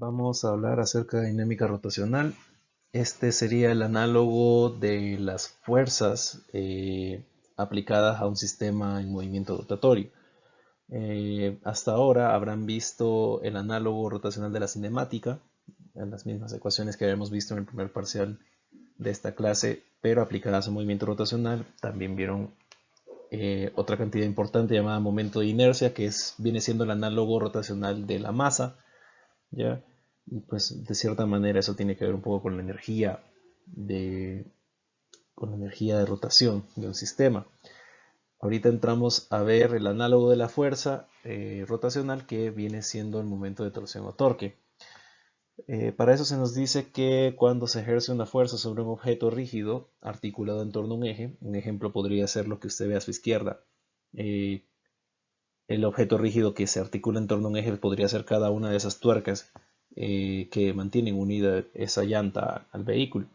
Vamos a hablar acerca de dinámica rotacional. Este sería el análogo de las fuerzas aplicadas a un sistema en movimiento rotatorio. Hasta ahora habrán visto el análogo rotacional de la cinemática, en las mismas ecuaciones que habíamos visto en el primer parcial de esta clase, pero aplicadas a movimiento rotacional. También vieron otra cantidad importante llamada momento de inercia, que viene siendo el análogo rotacional de la masa, ¿ya? Y pues de cierta manera eso tiene que ver un poco con la energía de rotación de un sistema. Ahorita entramos a ver el análogo de la fuerza rotacional, que viene siendo el momento de torsión o torque. Para eso se nos dice que cuando se ejerce una fuerza sobre un objeto rígido articulado en torno a un ejemplo podría ser lo que usted ve a su izquierda. Eh, el objeto rígido que se articula en torno a un eje podría ser cada una de esas tuercas que mantienen unida esa llanta al vehículo.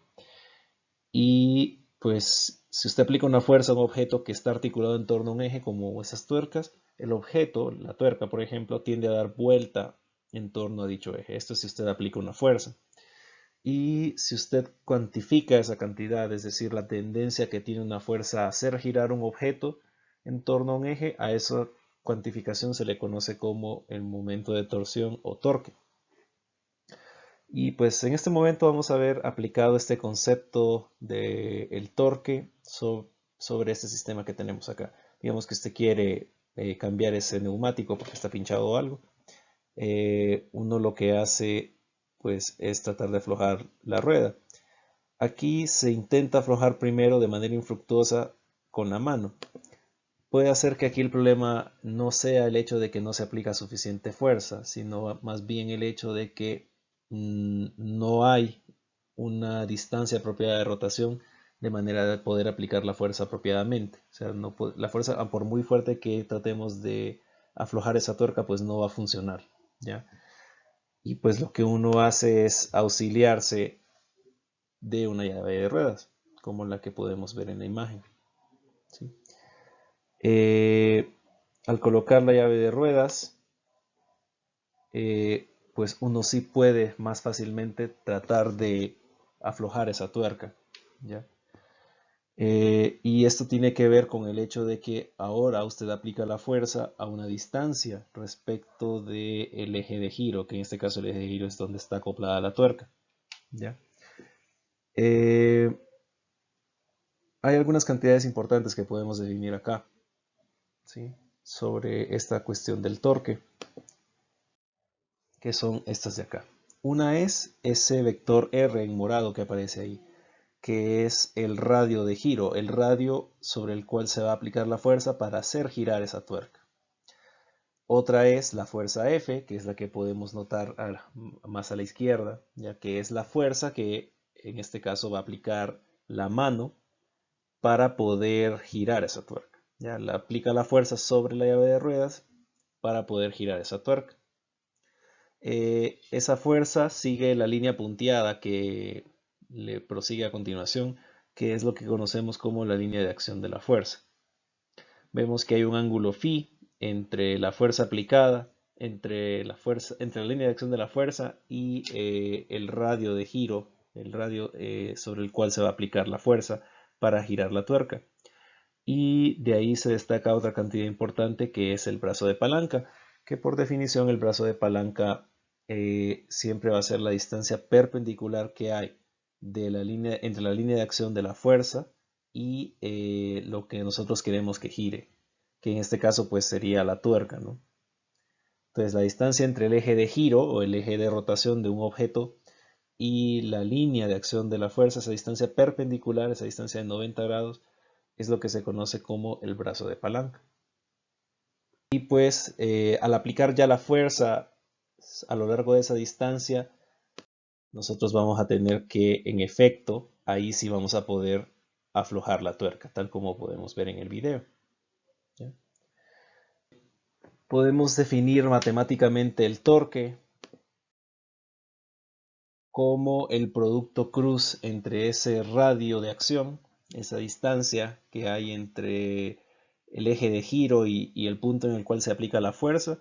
Y pues si usted aplica una fuerza a un objeto que está articulado en torno a un eje, como esas tuercas, el objeto, la tuerca por ejemplo, tiende a dar vuelta en torno a dicho eje. Esto es si usted aplica una fuerza. Y si usted cuantifica esa cantidad, es decir, la tendencia que tiene una fuerza a hacer girar un objeto en torno a un eje, a esa cuantificación se le conoce como el momento de torsión o torque. Y pues en este momento vamos a ver aplicado este concepto del torque sobre este sistema que tenemos acá. Digamos que usted quiere cambiar ese neumático porque está pinchado o algo. Uno lo que hace pues es tratar de aflojar la rueda. Aquí se intenta aflojar primero de manera infructuosa con la mano. Puede hacer que aquí el problema no sea el hecho de que no se aplica suficiente fuerza, sino más bien el hecho de que no hay una distancia apropiada de rotación de manera de poder aplicar la fuerza apropiadamente. O sea, la fuerza, por muy fuerte que tratemos de aflojar esa tuerca, pues no va a funcionar, ¿ya? Y pues lo que uno hace es auxiliarse de una llave de ruedas, como la que podemos ver en la imagen, ¿sí? Al colocar la llave de ruedas, pues uno sí puede más fácilmente tratar de aflojar esa tuerca, ¿ya? Y esto tiene que ver con el hecho de que ahora usted aplica la fuerza a una distancia respecto del eje de giro, que en este caso el eje de giro es donde está acoplada la tuerca, ¿ya? Hay algunas cantidades importantes que podemos definir acá, ¿sí? Sobre esta cuestión del torque, que son estas de acá. Una es ese vector R en morado que aparece ahí, que es el radio de giro, el radio sobre el cual se va a aplicar la fuerza para hacer girar esa tuerca. Otra es la fuerza F, que es la que podemos notar más a la izquierda, ya que es la fuerza que en este caso va a aplicar la mano para poder girar esa tuerca. Ya la aplica la fuerza sobre la llave de ruedas para poder girar esa tuerca. Esa fuerza sigue la línea punteada que le prosigue a continuación, que es lo que conocemos como la línea de acción de la fuerza. Vemos que hay un ángulo phi entre la fuerza aplicada, entre la línea de acción de la fuerza y el radio de giro, el radio sobre el cual se va a aplicar la fuerza para girar la tuerca. Y de ahí se destaca otra cantidad importante que es el brazo de palanca, que por definición el brazo de palanca siempre va a ser la distancia perpendicular que hay entre la línea de acción de la fuerza y lo que nosotros queremos que gire, que en este caso pues sería la tuerca, ¿no? Entonces la distancia entre el eje de giro o el eje de rotación de un objeto y la línea de acción de la fuerza, esa distancia perpendicular, esa distancia de 90 grados, es lo que se conoce como el brazo de palanca. Y pues al aplicar ya la fuerza a lo largo de esa distancia, nosotros vamos a tener que, en efecto, ahí sí vamos a poder aflojar la tuerca, tal como podemos ver en el video, ¿ya? Podemos definir matemáticamente el torque como el producto cruz entre ese radio de acción, esa distancia que hay entre el eje de giro y el punto en el cual se aplica la fuerza,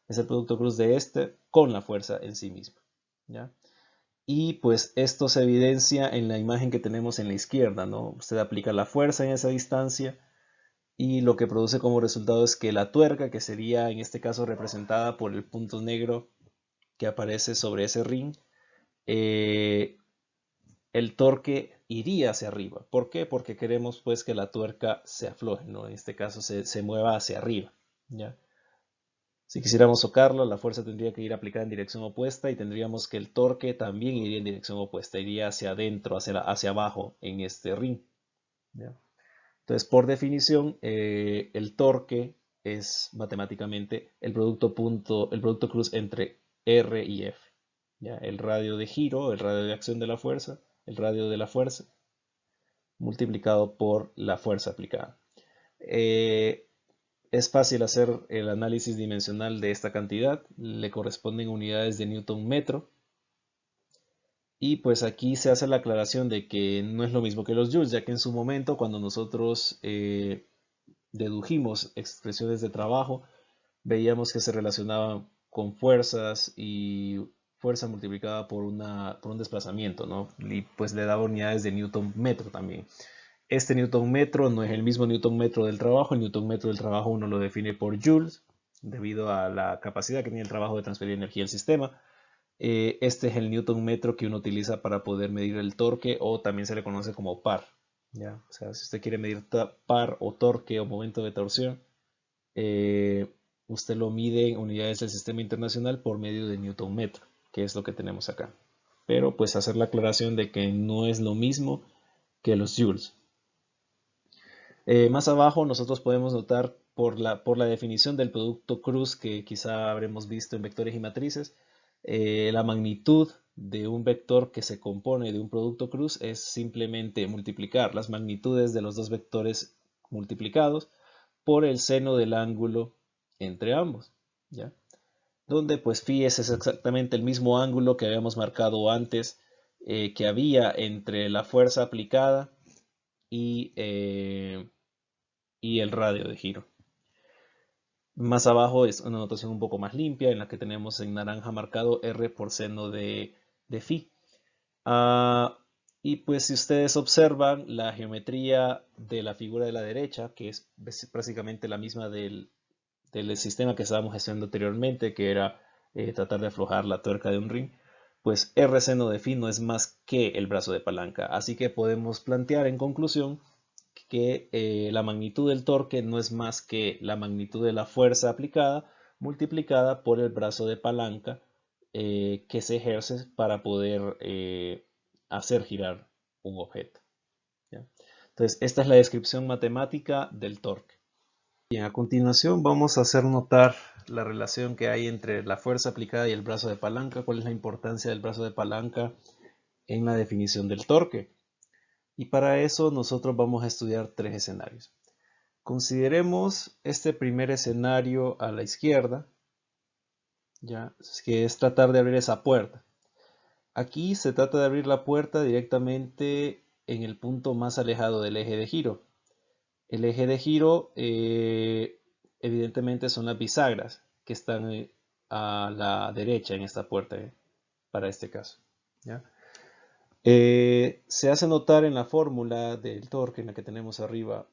es el producto cruz de este con la fuerza en sí misma. ¿ya? Y pues esto se evidencia en la imagen que tenemos en la izquierda, ¿no? Usted aplica la fuerza en esa distancia y lo que produce como resultado es que la tuerca, que sería en este caso representada por el punto negro que aparece sobre ese ring, eh, el torque iría hacia arriba. ¿Por qué? Porque queremos pues que la tuerca se afloje, ¿no? En este caso se mueva hacia arriba, ¿ya? Si quisiéramos socarlo, la fuerza tendría que ir aplicada en dirección opuesta y tendríamos que el torque también iría en dirección opuesta, iría hacia adentro, hacia abajo en este ring, ¿ya? Entonces, por definición, el torque es matemáticamente el producto cruz entre R y F, ¿ya? El radio de giro, el radio de acción de la fuerza, el radio de la fuerza, multiplicado por la fuerza aplicada. Es fácil hacer el análisis dimensional de esta cantidad, le corresponden unidades de Newton metro. Y pues aquí se hace la aclaración de que no es lo mismo que los joules, ya que en su momento cuando nosotros dedujimos expresiones de trabajo, veíamos que se relacionaban con fuerzas y fuerza multiplicada por un desplazamiento, ¿no? Y pues le daba unidades de Newton metro también. Este Newton metro no es el mismo Newton metro del trabajo. El Newton metro del trabajo uno lo define por joules, debido a la capacidad que tiene el trabajo de transferir energía al sistema. Este es el Newton metro que uno utiliza para poder medir el torque, o también se le conoce como par, ¿ya? O sea, si usted quiere medir par o torque o momento de torsión, eh, usted lo mide en unidades del sistema internacional por medio de Newton metro, que es lo que tenemos acá. Pero pues hacer la aclaración de que no es lo mismo que los joules. Más abajo nosotros podemos notar por la definición del producto cruz que quizá habremos visto en vectores y matrices, la magnitud de un vector que se compone de un producto cruz es simplemente multiplicar las magnitudes de los dos vectores multiplicados por el seno del ángulo entre ambos, ¿ya? Donde pues phi es exactamente el mismo ángulo que habíamos marcado antes, que había entre la fuerza aplicada y, y el radio de giro. Más abajo es una notación un poco más limpia en la que tenemos en naranja marcado R por seno de phi. Y pues si ustedes observan la geometría de la figura de la derecha, que es básicamente la misma del sistema que estábamos gestionando anteriormente, que era tratar de aflojar la tuerca de un ring, pues R seno de phi no es más que el brazo de palanca. Así que podemos plantear en conclusión que la magnitud del torque no es más que la magnitud de la fuerza aplicada multiplicada por el brazo de palanca que se ejerce para poder hacer girar un objeto, ¿ya? Entonces, esta es la descripción matemática del torque. Bien, a continuación vamos a hacer notar la relación que hay entre la fuerza aplicada y el brazo de palanca, cuál es la importancia del brazo de palanca en la definición del torque. Y para eso nosotros vamos a estudiar tres escenarios. Consideremos este primer escenario a la izquierda, ¿ya? Que es tratar de abrir esa puerta. Aquí se trata de abrir la puerta directamente en el punto más alejado del eje de giro. El eje de giro evidentemente son las bisagras que están a la derecha en esta puerta, para este caso, ¿ya? Se hace notar en la fórmula del torque en la que tenemos arriba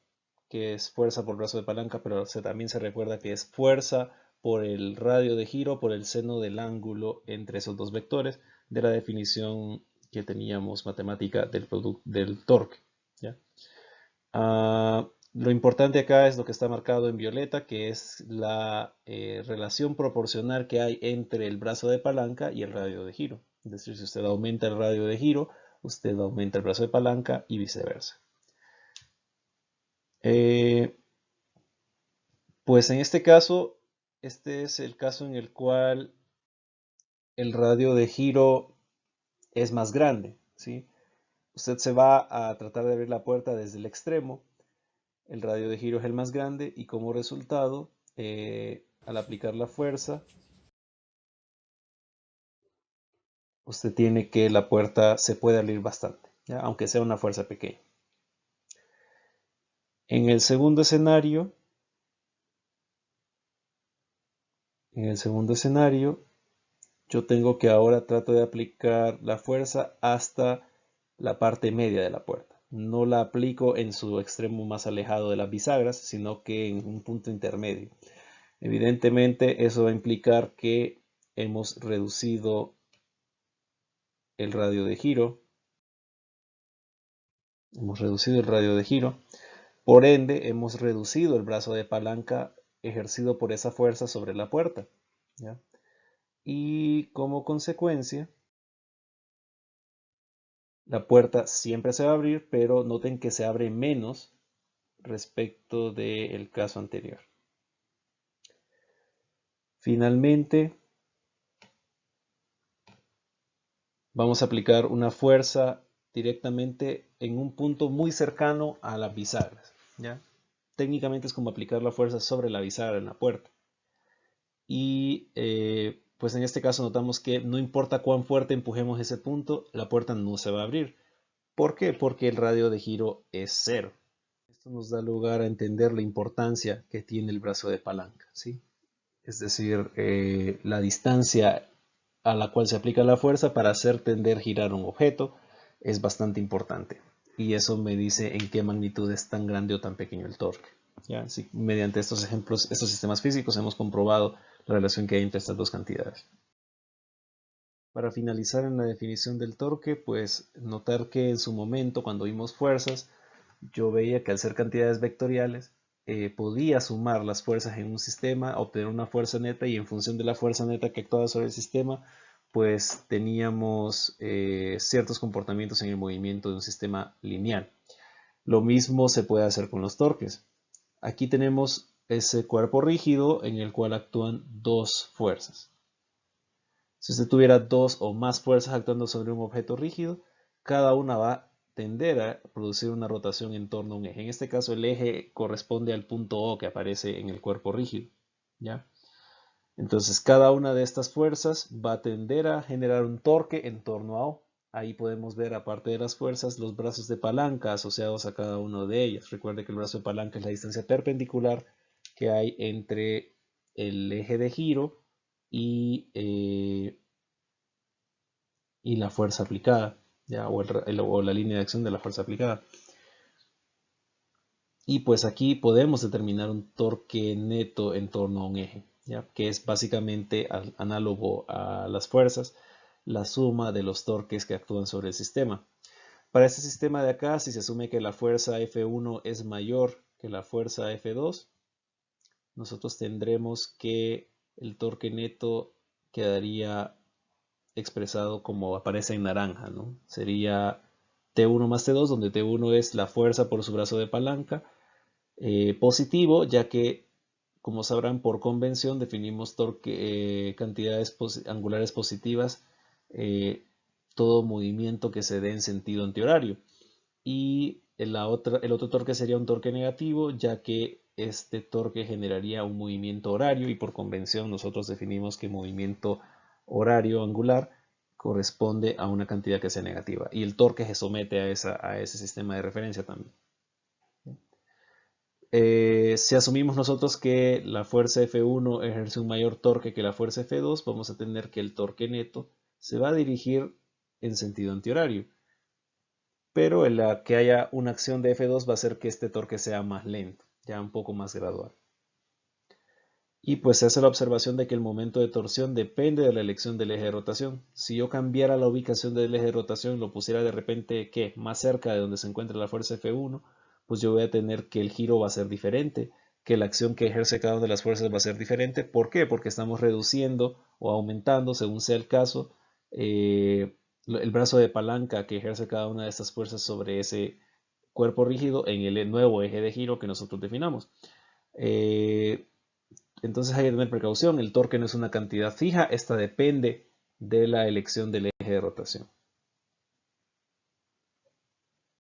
que es fuerza por brazo de palanca, pero también se recuerda que es fuerza por el radio de giro por el seno del ángulo entre esos dos vectores de la definición que teníamos matemática del torque, ¿ya? Lo importante acá es lo que está marcado en violeta, que es la relación proporcional que hay entre el brazo de palanca y el radio de giro. Es decir, si usted aumenta el radio de giro, usted aumenta el brazo de palanca y viceversa. Pues en este caso, este es el caso en el cual el radio de giro es más grande, ¿sí? Usted se va a tratar de abrir la puerta desde el extremo. El radio de giro es el más grande y como resultado, al aplicar la fuerza, usted tiene que la puerta se puede abrir bastante, ¿ya? Aunque sea una fuerza pequeña. En el segundo escenario, yo tengo que ahora trato de aplicar la fuerza hasta la parte media de la puerta. No la aplico en su extremo más alejado de las bisagras, sino que en un punto intermedio. Evidentemente, eso va a implicar que hemos reducido el radio de giro. Por ende, hemos reducido el brazo de palanca ejercido por esa fuerza sobre la puerta, ¿ya? Y como consecuencia, la puerta siempre se va a abrir, pero noten que se abre menos respecto del caso anterior. Finalmente, vamos a aplicar una fuerza directamente en un punto muy cercano a las bisagras, ¿ya? Técnicamente es como aplicar la fuerza sobre la bisagra en la puerta. Y pues en este caso notamos que no importa cuán fuerte empujemos ese punto, la puerta no se va a abrir. ¿Por qué? Porque el radio de giro es 0. Esto nos da lugar a entender la importancia que tiene el brazo de palanca, ¿sí? Es decir, la distancia a la cual se aplica la fuerza para hacer tender girar un objeto es bastante importante. Y eso me dice en qué magnitud es tan grande o tan pequeño el torque. ¿Ya? Sí, mediante estos ejemplos, estos sistemas físicos, hemos comprobado la relación que hay entre estas dos cantidades. Para finalizar en la definición del torque, pues notar que en su momento, cuando vimos fuerzas, yo veía que al ser cantidades vectoriales, podía sumar las fuerzas en un sistema, obtener una fuerza neta, y en función de la fuerza neta que actuaba sobre el sistema, pues teníamos ciertos comportamientos en el movimiento de un sistema lineal. Lo mismo se puede hacer con los torques. Aquí tenemos ese cuerpo rígido en el cual actúan dos fuerzas. Si usted tuviera dos o más fuerzas actuando sobre un objeto rígido, cada una va a tender a producir una rotación en torno a un eje. En este caso, el eje corresponde al punto O que aparece en el cuerpo rígido, ¿ya? Entonces, cada una de estas fuerzas va a tender a generar un torque en torno a O. Ahí podemos ver, aparte de las fuerzas, los brazos de palanca asociados a cada uno de ellos. Recuerde que el brazo de palanca es la distancia perpendicular que hay entre el eje de giro y la fuerza aplicada, ¿ya? O la línea de acción de la fuerza aplicada. Y pues aquí podemos determinar un torque neto en torno a un eje, ¿ya? Que es básicamente análogo a las fuerzas, la suma de los torques que actúan sobre el sistema. Para este sistema de acá, si se asume que la fuerza F1 es mayor que la fuerza F2, nosotros tendremos que el torque neto quedaría expresado como aparece en naranja, ¿no? Sería T1 más T2, donde T1 es la fuerza por su brazo de palanca, positivo, ya que, como sabrán, por convención definimos torque, cantidades angulares positivas, todo movimiento que se dé en sentido antihorario. Y el otro torque sería un torque negativo, ya que este torque generaría un movimiento horario, y por convención nosotros definimos que movimiento horario angular corresponde a una cantidad que sea negativa, y el torque se somete a ese sistema de referencia también. Si asumimos nosotros que la fuerza F1 ejerce un mayor torque que la fuerza F2, vamos a tener que el torque neto se va a dirigir en sentido antihorario, pero la que haya una acción de F2 va a hacer que este torque sea más lento, ya un poco más gradual. Y pues se hace la observación de que el momento de torsión depende de la elección del eje de rotación. Si yo cambiara la ubicación del eje de rotación, lo pusiera de repente más cerca de donde se encuentra la fuerza F1, pues yo voy a tener que el giro va a ser diferente, que la acción que ejerce cada una de las fuerzas va a ser diferente. ¿Por qué? Porque estamos reduciendo o aumentando, según sea el caso, el brazo de palanca que ejerce cada una de estas fuerzas sobre ese cuerpo rígido en el nuevo eje de giro que nosotros definamos. Entonces hay que tener precaución, el torque no es una cantidad fija, esta depende de la elección del eje de rotación.